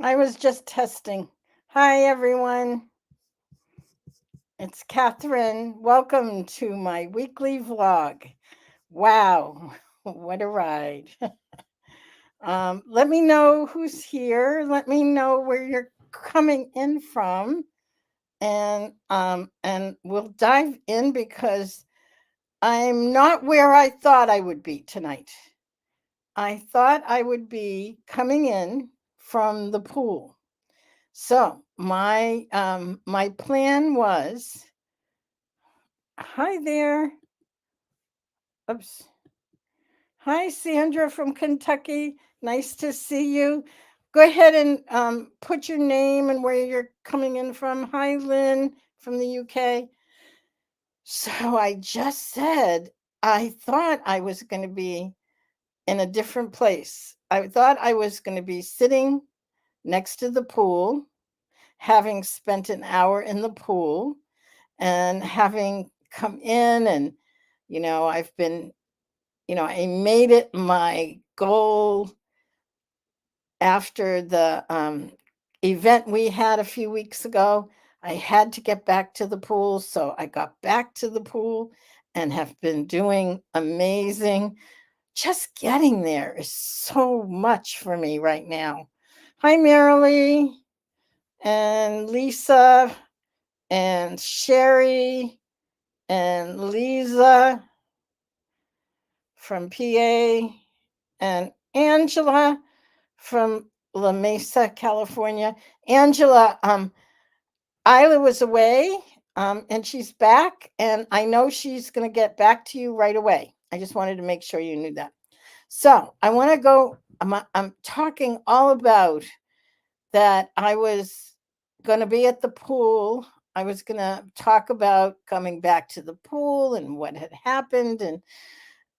I was just testing. Hi, everyone. It's Catherine. Welcome to my weekly vlog. Wow, what a ride. Let me know who's here. Let me know where you're coming in from. And we'll dive in because I'm not where I thought I would be tonight. I thought I would be coming in from the pool. So my plan was, hi there. Oops. Hi, Sandra from Kentucky. Nice to see you. Go ahead and put your name and where you're coming in from. Hi, Lynn from the UK. So I just said I thought I was going to be in a different place. I thought I was going to be sitting next to the pool, having spent an hour in the pool and having come in and I've been, I made it my goal after the event we had a few weeks ago. I had to get back to the pool, so I got back to the pool and have been doing amazing. Just getting there is so much for me right now. Hi, Marilee and Lisa and Sherry and Lisa from PA and Angela from La Mesa, California. Angela, Isla was away, and she's back, and I know she's going to get back to you right away. I just wanted to make sure you knew that. So I want to go. I'm talking all about that. I was going to be at the pool. I was going to talk about coming back to the pool and what had happened, and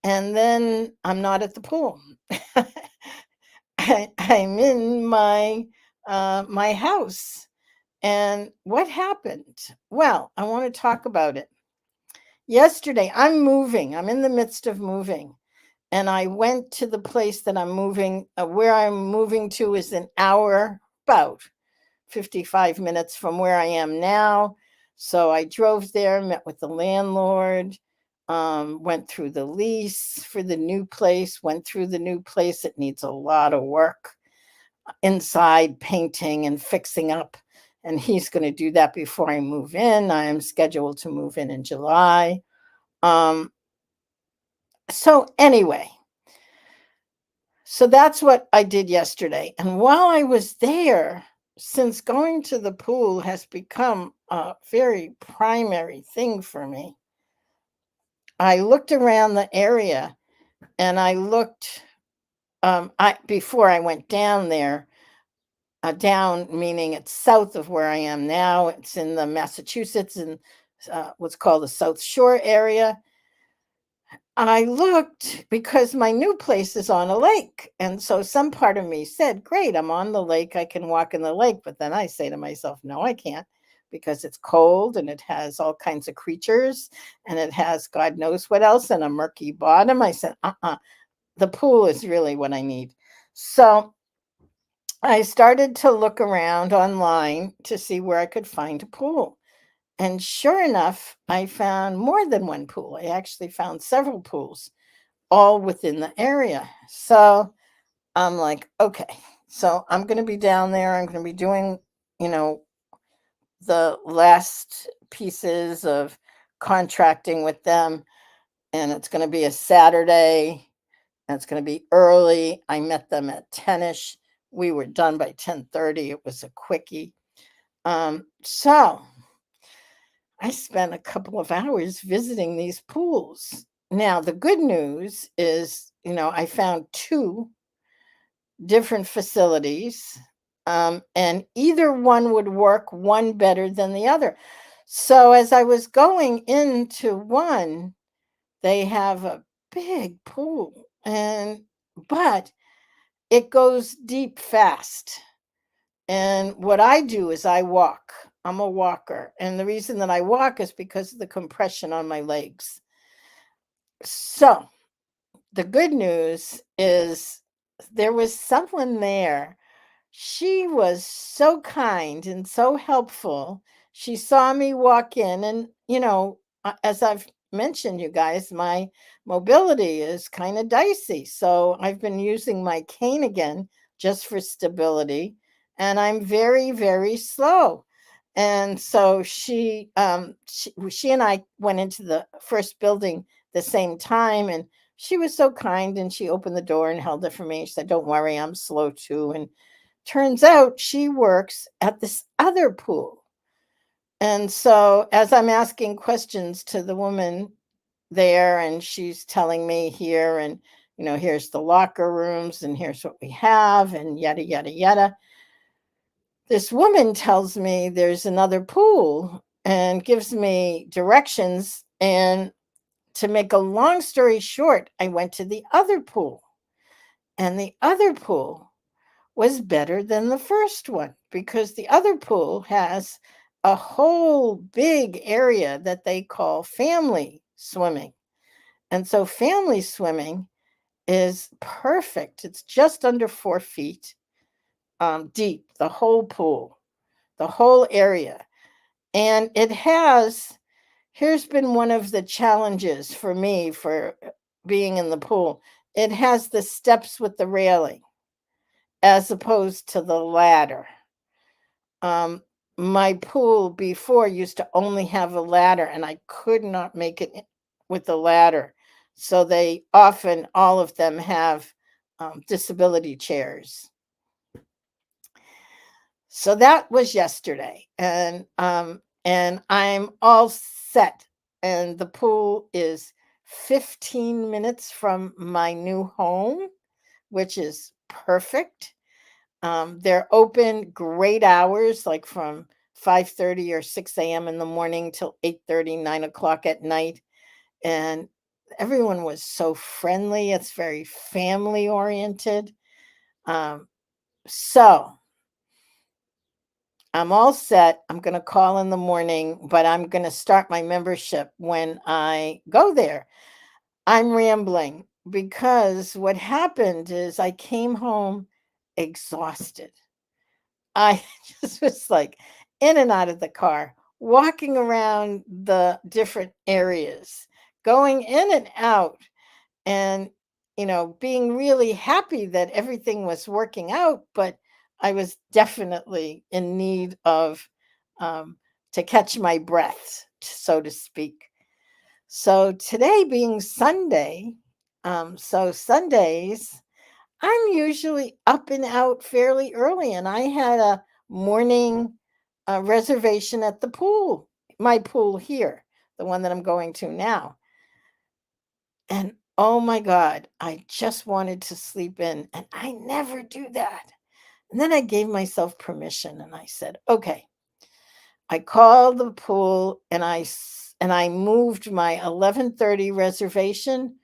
then I'm not at the pool. I'm in my house. And what happened? Well, I want to talk about it. Yesterday, I'm moving. I'm in the midst of moving. And I went to the place that I'm moving. Where I'm moving to is an hour, about 55 minutes from where I am now. So I drove there, met with the landlord, went through the lease for the new place, went through the new place. It needs a lot of work inside, painting and fixing up. And he's going to do that before I move in. I am scheduled to move in July. Um, anyway, so that's what I did yesterday. And while I was there, since going to the pool has become a very primary thing for me, I looked around the area and I looked I before I went down there, down meaning it's south of where I am now. It's in the Massachusetts and what's called the South Shore area. I looked because my new place is on a lake. And so some part of me said, great, I'm on the lake. I can walk in the lake. But then I say to myself, no, I can't because it's cold and it has all kinds of creatures and it has God knows what else and a murky bottom. I said, the pool is really what I need. So I started to look around online to see where I could find a pool. And sure enough, I found more than one pool. I actually found several pools all within the area. So I'm like, okay, so I'm going to be down there. I'm going to be doing, you know, the last pieces of contracting with them. And it's going to be a Saturday. And it's going to be early. I met them at 10ish. We were done by 10:30. It was a quickie. So I spent a couple of hours visiting these pools. Now, the good news is, I found two different facilities, and either one would work, one better than the other. So, as I was going into one, they have a big pool, but it goes deep fast. And what I do is I walk. I'm a walker. And the reason that I walk is because of the compression on my legs. So the good news is there was someone there She was so kind and so helpful. She saw me walk in, and, as I've mentioned, you guys, my mobility is kind of dicey. So I've been using my cane again just for stability, and I'm very, very slow. And so she and I went into the first building the same time, and she was so kind, and she opened the door and held it for me. She said, "Don't worry, I'm slow too." And turns out she works at this other pool. And so, as I'm asking questions to the woman there, and she's telling me here, and, here's the locker rooms, and here's what we have, and yada, yada, yada. This woman tells me there's another pool and gives me directions. And to make a long story short, I went to the other pool, and the other pool was better than the first one because the other pool has a whole big area that they call family swimming. And so family swimming is perfect. It's just under 4 feet deep, the whole pool, the whole area. And here's been one of the challenges for me for being in the pool. It has the steps with the railing as opposed to the ladder. Um, my pool before used to only have a ladder, and I could not make it with the ladder. So they often, all of them have disability chairs. So that was yesterday, and I'm all set. And the pool is 15 minutes from my new home, which is perfect. They're open great hours, like from 5:30 or 6 a.m. in the morning till 8:30, 9 o'clock at night. And everyone was so friendly. It's very family oriented. Um, so I'm all set. I'm going to call in the morning, but I'm going to start my membership when I go there. I'm rambling because what happened is I came home exhausted. I just was like in and out of the car, walking around the different areas, going in and out, and, being really happy that everything was working out. But I was definitely in need of um, to catch my breath, so to speak. So today being Sunday, so Sundays, I'm usually up and out fairly early, and I had a morning reservation at the pool, my pool here, the one that I'm going to now. And oh my God, I just wanted to sleep in, and I never do that. And then I gave myself permission, and I said, okay. I called the pool, and I moved my 11:30 reservation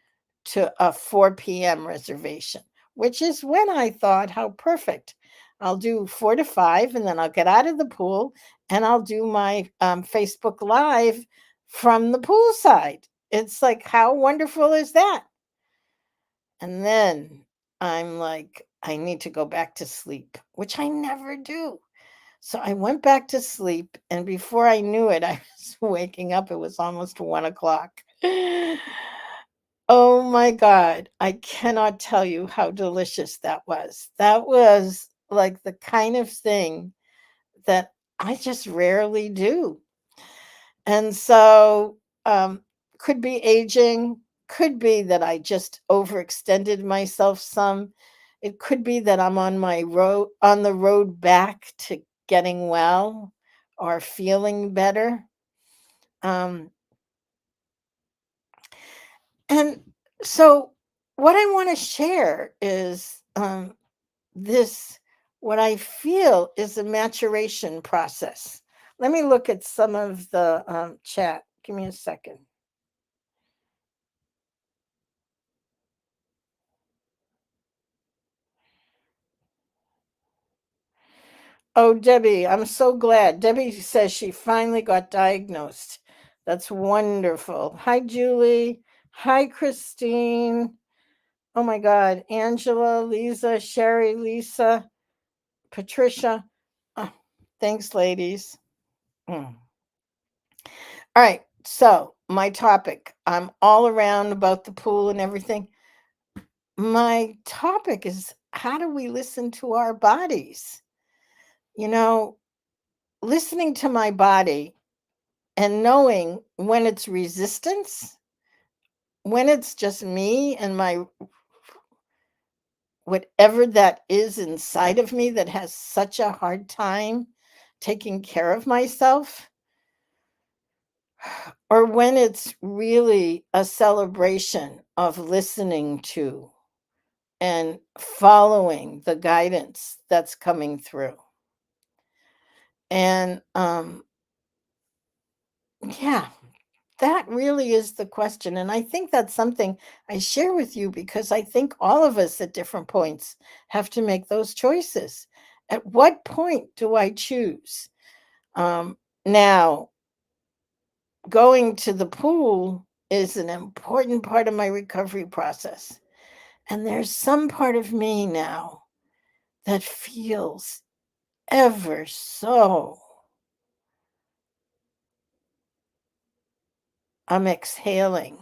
to a 4 p.m. reservation, which is when I thought, how perfect. I'll do 4 to 5, and then I'll get out of the pool, and I'll do my Facebook Live from the poolside. It's like, how wonderful is that? And then I'm like, I need to go back to sleep, which I never do. So I went back to sleep, and before I knew it, I was waking up. It was almost 1 o'clock. Oh my God. I cannot tell you how delicious that was. That was like the kind of thing that I just rarely do. And so, could be aging, could be that I just overextended myself some. It could be that I'm on the road back to getting well or feeling better. Um, and so what I want to share is this what I feel is a maturation process. Let me look at some of the chat. Give me a second. Oh, Debbie, I'm so glad. Debbie says she finally got diagnosed. That's wonderful. Hi, Julie. Hi, Christine. Oh my God. Angela, Lisa, Sherry, Lisa. Patricia. Oh, thanks, ladies. Mm. All right. So, my topic, I'm all around about the pool and everything. My topic is, how do we listen to our bodies? You know, listening to my body and knowing when it's resistance, when it's just me and my whatever that is inside of me that has such a hard time taking care of myself, or when it's really a celebration of listening to and following the guidance that's coming through. And yeah, that really is the question. And I think that's something I share with you because I think all of us at different points have to make those choices. At what point do I choose? Now, going to the pool is an important part of my recovery process. And there's some part of me now that feels ever so. I'm exhaling.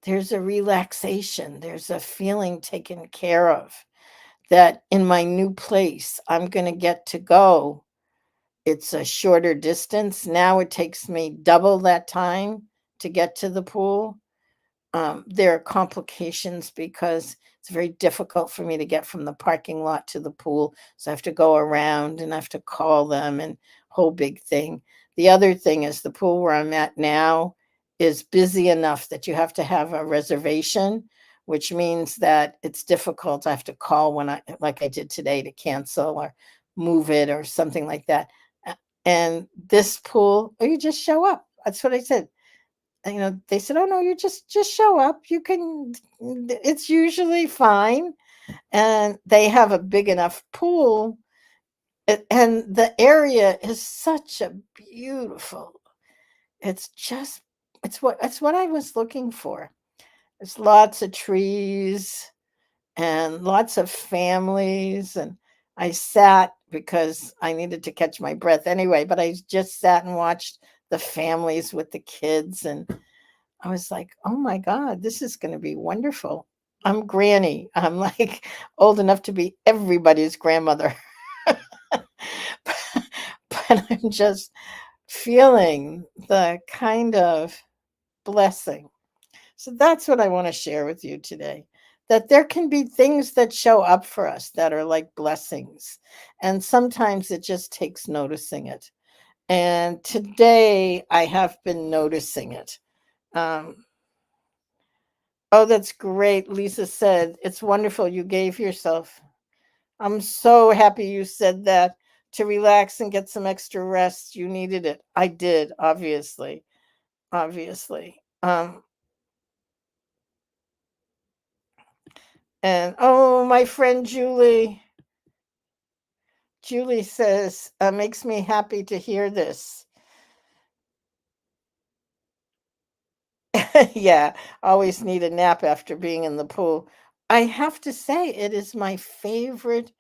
There's a relaxation, there's a feeling taken care of that in my new place, I'm going to get to go. It's a shorter distance. Now it takes me double that time to get to the pool. There are complications because it's very difficult for me to get from the parking lot to the pool. So I have to go around and I have to call them and whole big thing. The other thing is the pool where I'm at now is busy enough that you have to have a reservation, which means that it's difficult. I have to call when like I did today, to cancel or move it or something like that. And this pool, oh, you just show up. That's what I said. They said, "Oh no, you just show up. You can. It's usually fine." And they have a big enough pool, and the area is such a beautiful. It's just, it's what I was looking for. There's lots of trees and lots of families, and I sat because I needed to catch my breath anyway. But I just sat and watched the families with the kids, and I was like, "Oh my god, this is gonna be wonderful." I'm granny. I'm, like, old enough to be everybody's grandmother. But I'm just feeling the kind of blessing. So that's what I wanna share with you today, that there can be things that show up for us that are like blessings, and sometimes it just takes noticing it. And today, I have been noticing it. Um Oh, that's great. Lisa said, "It's wonderful you gave yourself." I'm so happy you said that, to relax and get some extra rest. You needed it. I did, obviously. Obviously. And oh, my friend Julie. Julie says, makes me happy to hear this. Yeah, always need a nap after being in the pool. I have to say, it is my favorite.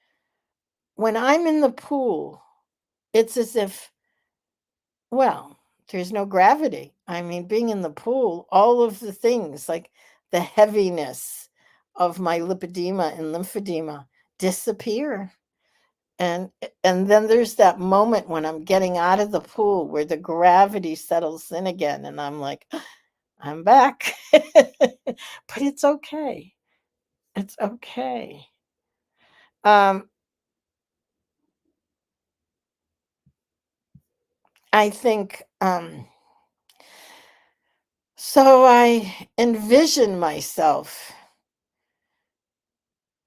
When I'm in the pool, it's as if, well, there's no gravity. I mean, being in the pool, all of the things like the heaviness of my lipedema and lymphedema disappear. And then there's that moment when I'm getting out of the pool where the gravity settles in again and I'm like, I'm back. But it's okay. It's okay. Um I think so I envision myself.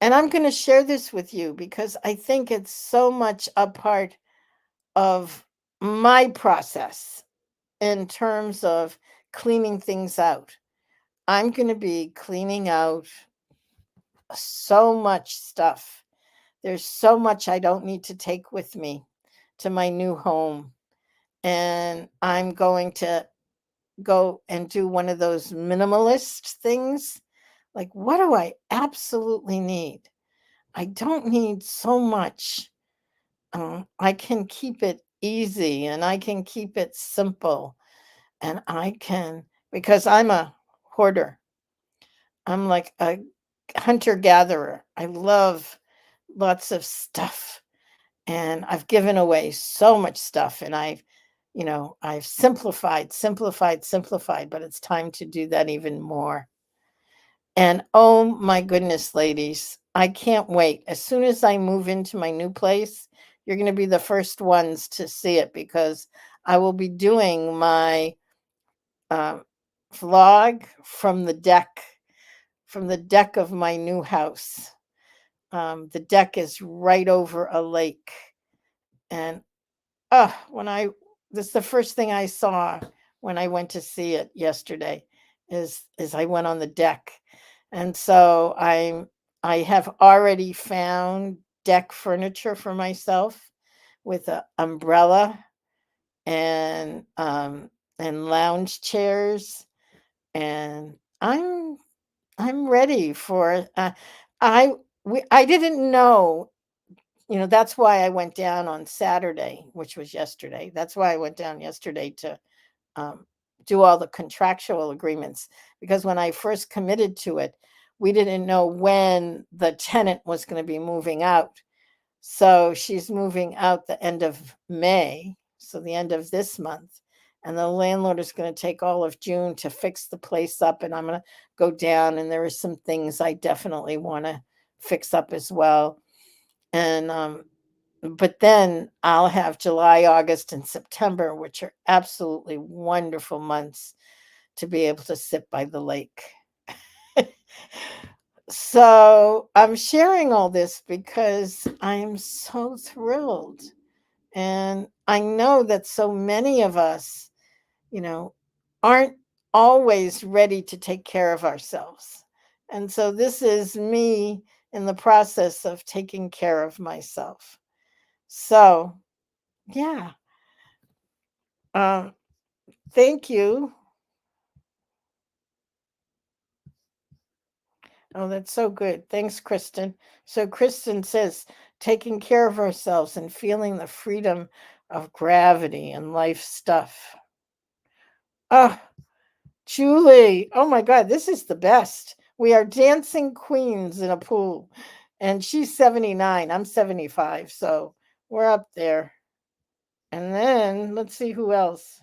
And I'm going to share this with you because I think it's so much a part of my process in terms of cleaning things out. I'm going to be cleaning out so much stuff. There's so much I don't need to take with me to my new home. And I'm going to go and do one of those minimalist things. Like, what do I absolutely need? I don't need so much. I can keep it easy and I can keep it simple and I can, because I'm a hoarder. I'm like a hunter gatherer. I love lots of stuff and I've given away so much stuff and I've simplified, but it's time to do that even more. And oh my goodness, ladies, I can't wait. As soon as I move into my new place, you're going to be the first ones to see it because I will be doing my uh, vlog from the deck of my new house. The deck is right over a lake. And when I this is the first thing I saw when I went to see it yesterday is I went on the deck. And so I have already found deck furniture for myself with an umbrella and lounge chairs and I'm ready for I I didn't know, that's why I went down on Saturday, which was yesterday. That's why I went down yesterday to um, do all the contractual agreements because when I first committed to it, we didn't know when the tenant was going to be moving out. So she's moving out the end of May, so the end of this month. And the landlord is going to take all of June to fix the place up. And I'm going to go down, and there are some things I definitely want to fix up as well. And but then I'll have July, August, and September, which are absolutely wonderful months to be able to sit by the lake. So I'm sharing all this because I'm so thrilled. And I know that so many of us, you know, aren't always ready to take care of ourselves. And so this is me in the process of taking care of myself. So, yeah. Um, Thank you. Oh, that's so good. Thanks, Kristen. So, Kristen says, taking care of ourselves and feeling the freedom of gravity and life stuff. Oh, Julie. Oh my God, this is the best. We are dancing queens in a pool. And she's 79. I'm 75. So, we're up there. And then let's see who else.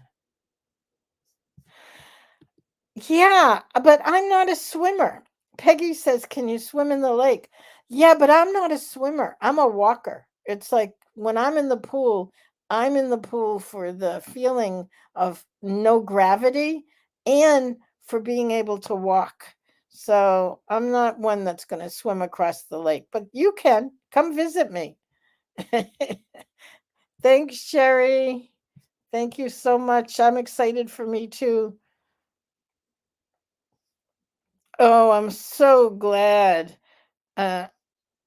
Yeah, but I'm not a swimmer. Peggy says, "Can you swim in the lake?" Yeah, but I'm not a swimmer. I'm a walker. It's like when I'm in the pool for the feeling of no gravity and for being able to walk. So I'm not one that's going to swim across the lake, but you can come visit me. Thanks, Sherry. Thank you so much. I'm excited for me too. Oh, I'm so glad uh,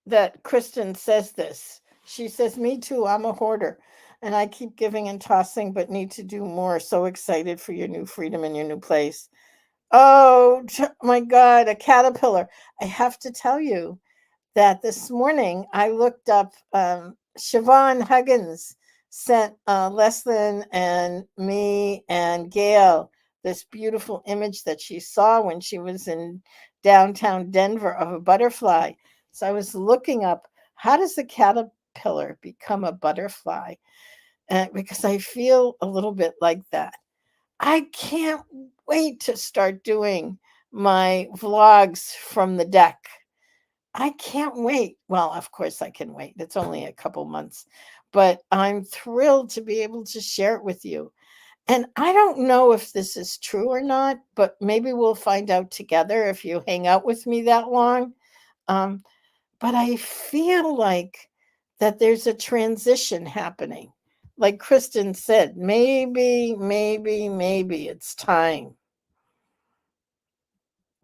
that Kristen says this. She says, "Me too, I'm a hoarder and I keep giving and tossing, but need to do more. So excited for your new freedom and your new place." Oh, my God, a caterpillar. I have to tell you that this morning I looked up Siobhan Huggins sent Leslin and me and Gail this beautiful image that she saw when she was in downtown Denver of a butterfly. So I was looking up how does a caterpillar become a butterfly? Because I feel a little bit like that. I can't wait to start doing my vlogs from the deck. I can't wait. Well, of course I can wait. It's only a couple months, but I'm thrilled to be able to share it with you. And I don't know if this is true or not, but maybe we'll find out together if you hang out with me that long. Um, but I feel like that there's a transition happening. Like Kristen said, maybe it's time.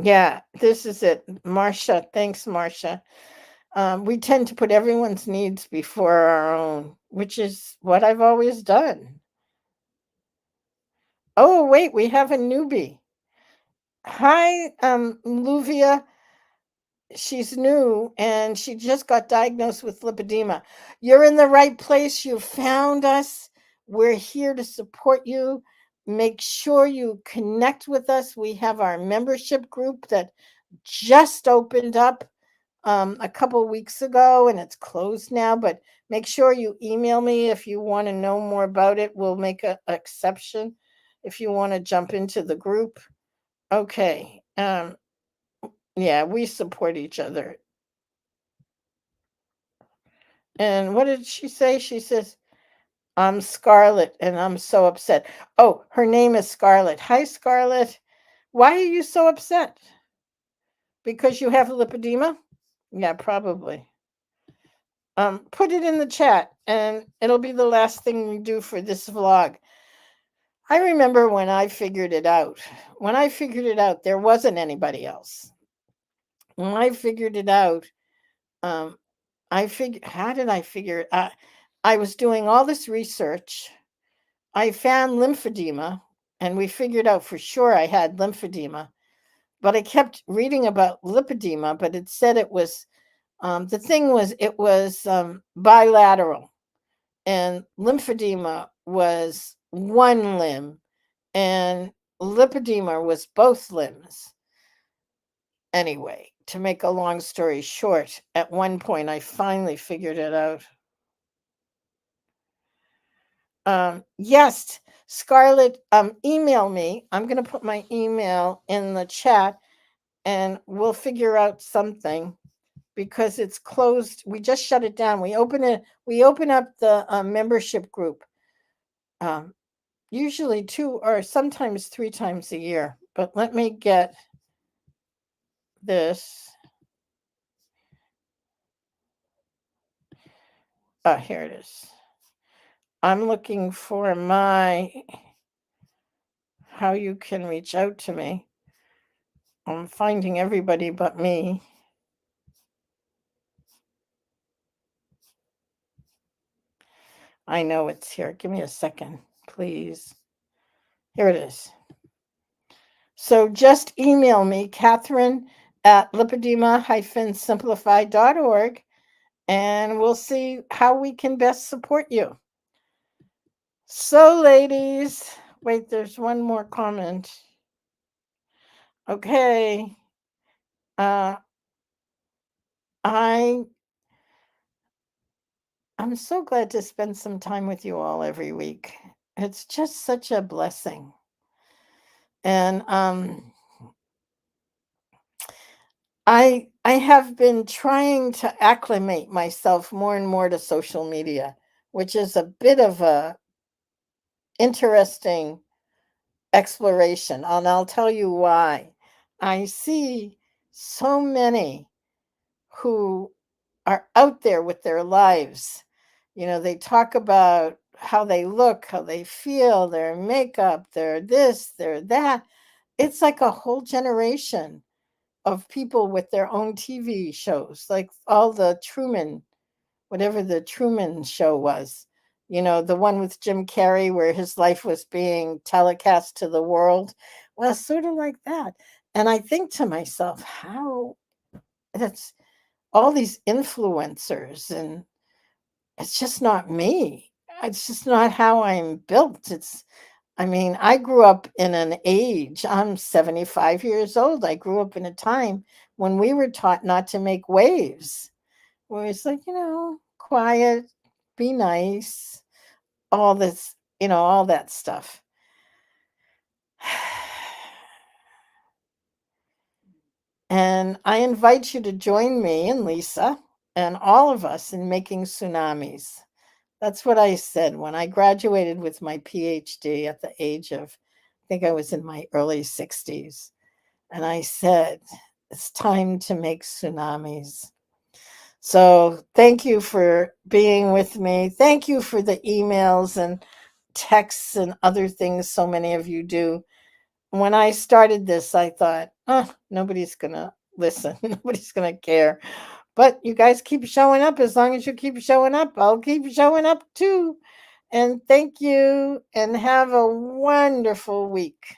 Yeah, this is it. Marcia, thanks, Marcia. We tend to put everyone's needs before our own, which is what I've always done. Oh, wait, we have a newbie. Hi, Luvia. she's new and she just got diagnosed with lipedema. You're in the right place. You found us. We're here to support you. Make sure you connect with us. We have our membership group that just opened up a couple weeks ago and it's closed now, but make sure you email me if you want to know more about it. We'll make an exception if you want to jump into the group. Okay. Yeah, we support each other. And what did she say? She says, I'm Scarlett and I'm so upset. Oh, her name is Scarlett. Hi, Scarlett. Why are you so upset? Because you have lipedema? Yeah, probably. Put it in the chat and it'll be the last thing we do for this vlog. I remember when I figured it out. When I figured it out, there wasn't anybody else. When I figured it out, um, how did I figure it out? I was doing all this research. I found lymphedema, and we figured out for sure I had lymphedema. But I kept reading about lipedema, but it said it was the thing was it was bilateral, and lymphedema was one limb, and lipedema was both limbs. Anyway, to make a long story short, at one point I finally figured it out. Yes, Scarlett, email me. I'm going to put my email in the chat and we'll figure out something because it's closed. We just shut it down. We open up the membership group usually 2 or sometimes 3 times a year. But let me get this. Here it is. I'm looking for how you can reach out to me. I'm finding everybody but me. I know it's here. Give me a second, please. Here it is. So just email me, Catherine at lipedema-simplified.org, and we'll see how we can best support you. So, ladies, wait, there's one more comment. Okay. I'm so glad to spend some time with you all every week. It's just such a blessing. And I have been trying to acclimate myself more and more to social media, which is a bit of a interesting exploration, and I'll tell you why. I see so many who are out there with their lives. You know, they talk about how they look, how they feel, their makeup, their this, their that. It's like a whole generation of people with their own TV shows, like all the Truman, whatever the Truman Show was, you know, the one with Jim Carrey where his life was being telecast to the world. Well, sort of like that. And I think to myself, how that's all these influencers, and it's just not me. It's just not how I'm built. I mean, I grew up in an age, I'm 75 years old. I grew up in a time when we were taught not to make waves, where it's like, quiet, be nice, all this, all that stuff. And I invite you to join me and Lisa and all of us in making tsunamis. That's what I said when I graduated with my PhD at the age of, I think I was in my early 60s. And I said, it's time to make tsunamis. So thank you for being with me. Thank you for the emails and texts and other things so many of you do. When I started this, I thought, nobody's going to listen. Nobody's going to care. But you guys keep showing up. As long as you keep showing up, I'll keep showing up too. And thank you and have a wonderful week.